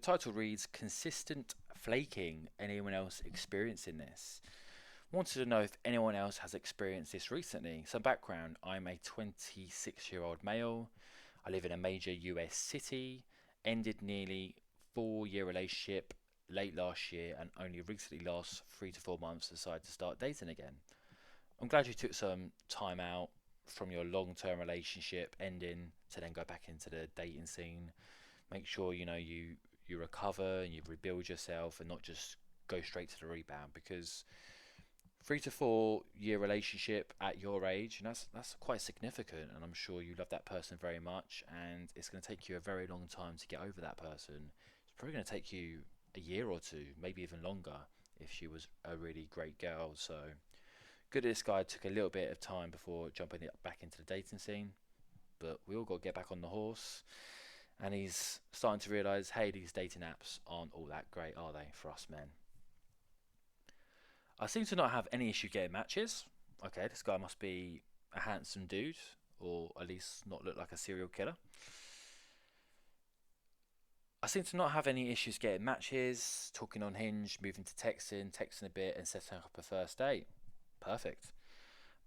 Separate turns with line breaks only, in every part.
title reads Consistent Flaking. Anyone else experiencing this? Wanted to know if anyone else has experienced this recently. Some background: I'm a 26-year-old male. I live in a major US city. Ended nearly 4 year relationship late last year and only recently last 3 to 4 months decided to start dating again. I'm glad you took some time out from your long-term relationship ending to then go back into the dating scene. Make sure you recover and you rebuild yourself and not just go straight to the rebound, because 3 to 4 year relationship at your age, and that's quite significant, and I'm sure you love that person very much, and it's going to take you a very long time to get over that person. It's probably going to take you a year or two, maybe even longer, if she was a really great girl. So good that this guy took a little bit of time before jumping back into the dating scene, but we all got to get back on the horse. And he's starting to realise, hey, these dating apps aren't all that great, are they, for us men? I seem to not have any issue getting matches. Okay, this guy must be a handsome dude, or at least not look like a serial killer. I seem to not have any issues getting matches, talking on Hinge, moving to texting a bit, and setting up a first date. Perfect.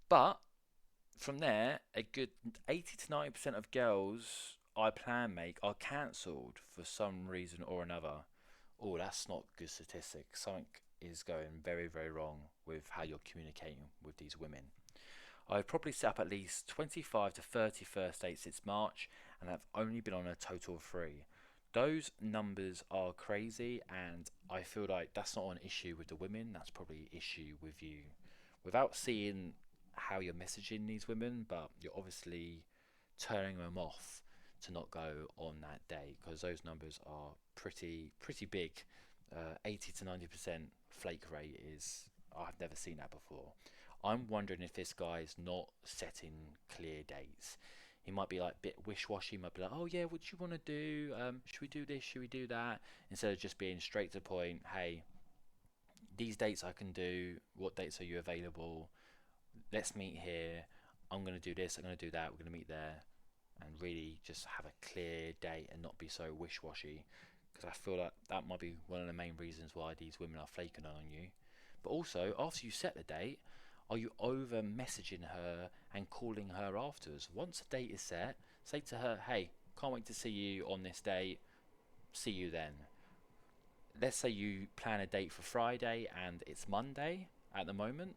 But from there, a good 80 to 90% of girls I plan make are cancelled for some reason or another. Oh, that's not good statistics. Something is going very, very wrong with how you're communicating with these women. I've probably set up at least 25 to 30 first dates since March, and I've only been on a total of three. Those numbers are crazy, and I feel like that's not an issue with the women, that's probably an issue with you. Without seeing how you're messaging these women, but you're obviously turning them off to not go on that date, because those numbers are pretty big. 80 to 90% flake rate is, I've never seen that before. I'm wondering if this guy is not setting clear dates. He might be like a bit wish-washy. He might be like, oh yeah, what do you want to do? Should we do this? Should we do that? Instead of just being straight to the point. Hey, these dates I can do. What dates are you available? Let's meet here. I'm going to do this. I'm going to do that. We're going to meet there, and really just have a clear date and not be so wish-washy, because I feel like that might be one of the main reasons why these women are flaking on you. But also, after you set the date, are you over messaging her and calling her afterwards? Once a date is set, say to her, hey, can't wait to see you on this date, see you then. Let's say you plan a date for Friday and it's Monday at the moment.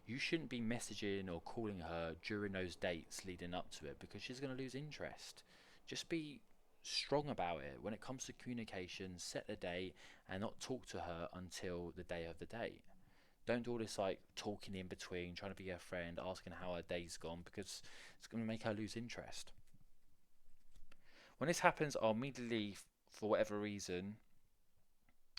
You shouldn't be messaging or calling her during those dates leading up to it, because she's going to lose interest. Just be strong about it. When it comes to communication, set the date and not talk to her until the day of the date. Don't do all this like talking in between, trying to be her friend, asking how her day's gone, because it's going to make her lose interest. When this happens, I'll immediately, for whatever reason,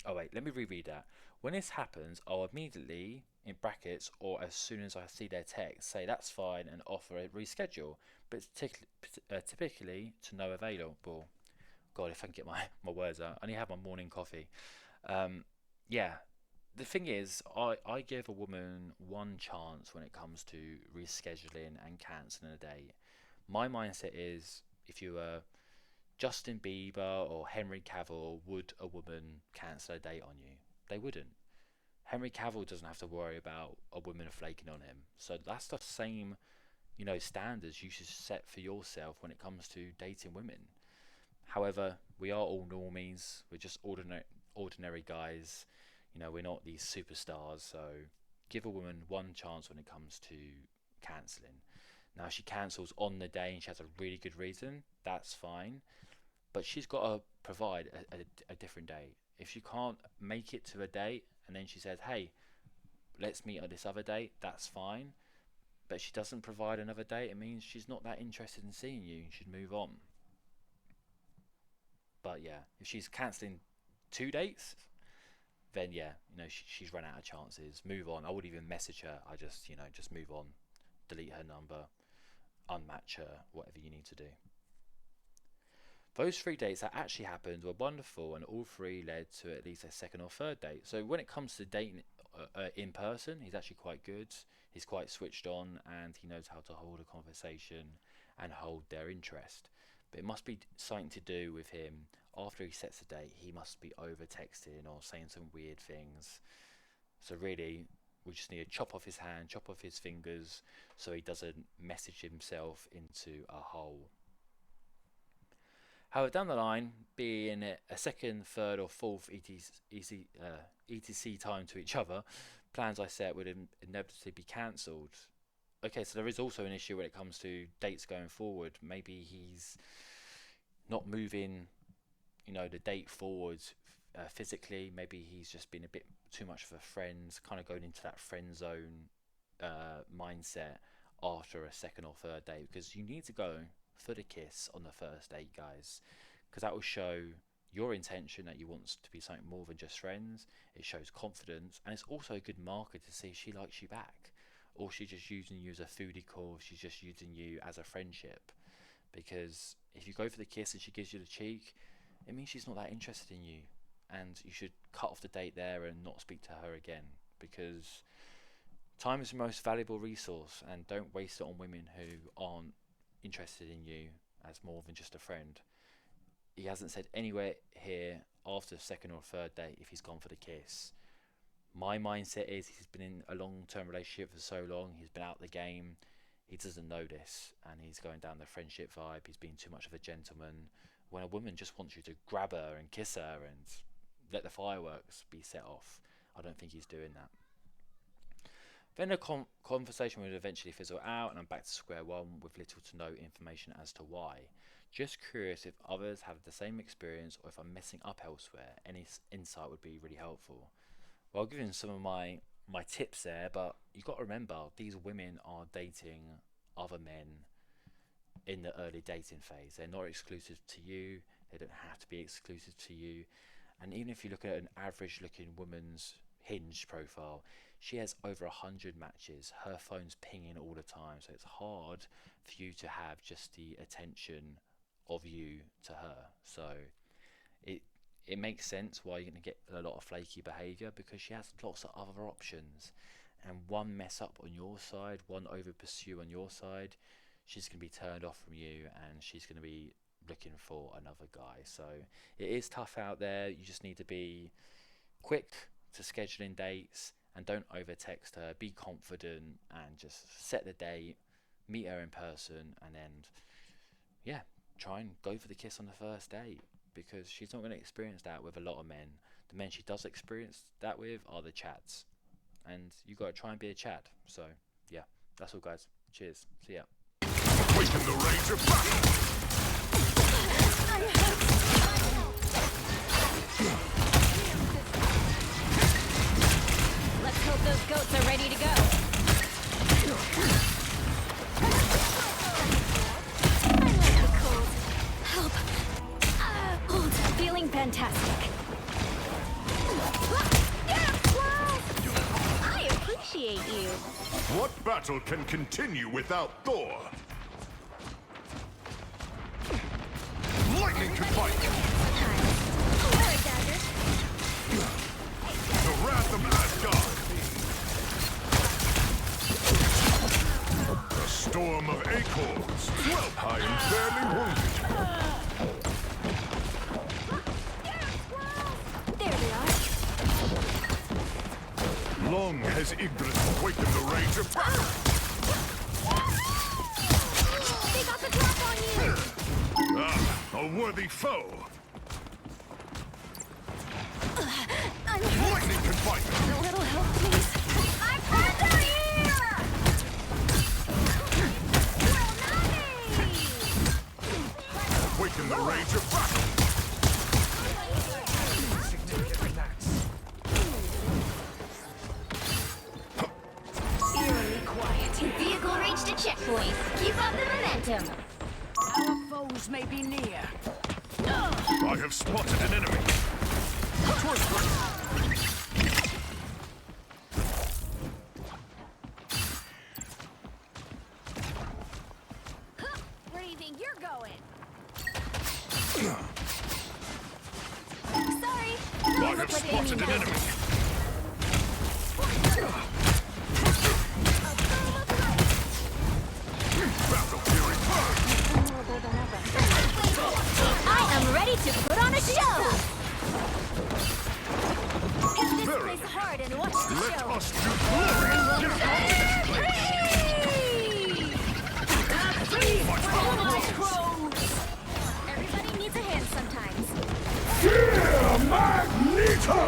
oh wait, let me reread that. When this happens, I'll immediately, in brackets, or as soon as I see their text, say that's fine and offer a reschedule, but typically to no available. God, if I can get my words out. I only have my morning coffee. Um, yeah, the thing is, I give a woman one chance when it comes to rescheduling and cancelling a date. My mindset is, if you were Justin Bieber or Henry Cavill, would a woman cancel a date on you? They wouldn't. Henry Cavill doesn't have to worry about a woman flaking on him. So that's the same, standards you should set for yourself when it comes to dating women. However, we are all normies. We're just ordinary guys. We're not these superstars. So give a woman one chance when it comes to cancelling. Now, if she cancels on the day and she has a really good reason, that's fine. But she's got to provide a different date. If she can't make it to a date and then she says, hey, let's meet on this other date, that's fine. But she doesn't provide another date, it means she's not that interested in seeing you. You should move on. But yeah, if she's cancelling 2 dates, then yeah, she's run out of chances. Move on. I wouldn't even message her. I just move on. Delete her number, unmatch her, whatever you need to do. Those 3 dates that actually happened were wonderful, and all three led to at least a second or third date. So when it comes to dating in person, he's actually quite good. He's quite switched on, and he knows how to hold a conversation and hold their interest. But it must be something to do with him after he sets a date, he must be over texting or saying some weird things. So really, we just need to chop off his hand, chop off his fingers, so he doesn't message himself into a hole. However, down the line, being a second, third, or fourth ETC time to each other, plans I set would inevitably be cancelled. Okay, so there is also an issue when it comes to dates going forward. Maybe he's not moving, the date forward physically. Maybe he's just been a bit too much of a friend, kind of going into that friend zone mindset after a second or third date, because you need to go for the kiss on the first date, guys, because that will show your intention that you want to be something more than just friends. It shows confidence, and it's also a good marker to see if she likes you back, or she's just using you as a foodie call, she's just using you as a friendship. Because if you go for the kiss and she gives you the cheek, it means she's not that interested in you, and you should cut off the date there and not speak to her again, because time is the most valuable resource, and don't waste it on women who aren't interested in you as more than just a friend. He hasn't said anywhere here after the second or third date if he's gone for the kiss. My mindset is he's been in a long-term relationship for so long, he's been out the game, he doesn't know this, and he's going down the friendship vibe. He's being too much of a gentleman, when a woman just wants you to grab her and kiss her and let the fireworks be set off. I don't think he's doing that. Then the conversation would eventually fizzle out, and I'm back to square one with little to no information as to why. Just curious if others have the same experience, or if I'm messing up elsewhere. Any insight would be really helpful. Well, I'll give you some of my tips there, but you've got to remember, these women are dating other men in the early dating phase. They're not exclusive to you, they don't have to be exclusive to you. And even if you look at an average looking woman's Hinge profile, she has over 100 matches. Her phone's pinging all the time, so it's hard for you to have just the attention of you to her. So it makes sense why you're going to get a lot of flaky behaviour, because she has lots of other options, and one mess up on your side, one over pursue on your side, she's going to be turned off from you, and she's going to be looking for another guy. So it is tough out there. You just need to be quick to scheduling dates, and don't over text her. Be confident and just set the date, meet her in person, and then try and go for the kiss on the first date, because she's not going to experience that with a lot of men. The men she does experience that with are the chads, and you got to try and be a chad. So yeah, that's all, guys. Cheers. See ya.
Awaken the rage of battle.
Let's hope those goats are ready to go. I like the cold. Help. Hold. Feeling fantastic. I appreciate you.
What battle can continue without Thor? Lightning can fight. The wrath of Asgard. The storm of acorns. Well, I am barely wounded.
There they are.
Long has Yggdrasil awakened the rage of battle.
They got the drop on you.
A worthy foe.
I'm hurt.
Lightning can fight.
A little help, please. I'm under here! Well,
Awaken the rage of battle.
eerily quiet. Vehicle reached a checkpoint. Keep up the momentum.
Our foes may be near.
I have spotted an enemy. Towards right.
Where do you think you're going? Sorry.
I have spotted an enemy. Battle fury burn.
I am ready to put on a show! Hit this
Very
place
good.
hard and watch the
Let
show!
us do glory get out of this place.
Freeze from my crows!
Everybody needs a hand sometimes.
Fear Magneto!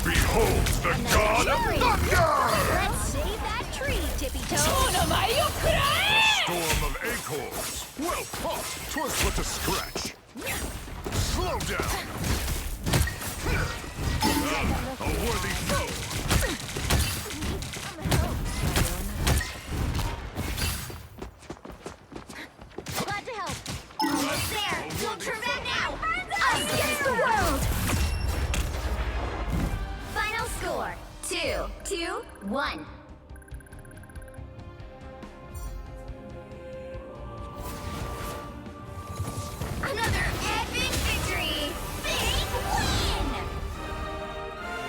Behold the god of
cherry.
thunder!
Let's save that tree, Tippy Toe!
Storm of acorns. Well fought. 'Twas but a scratch. Slow down.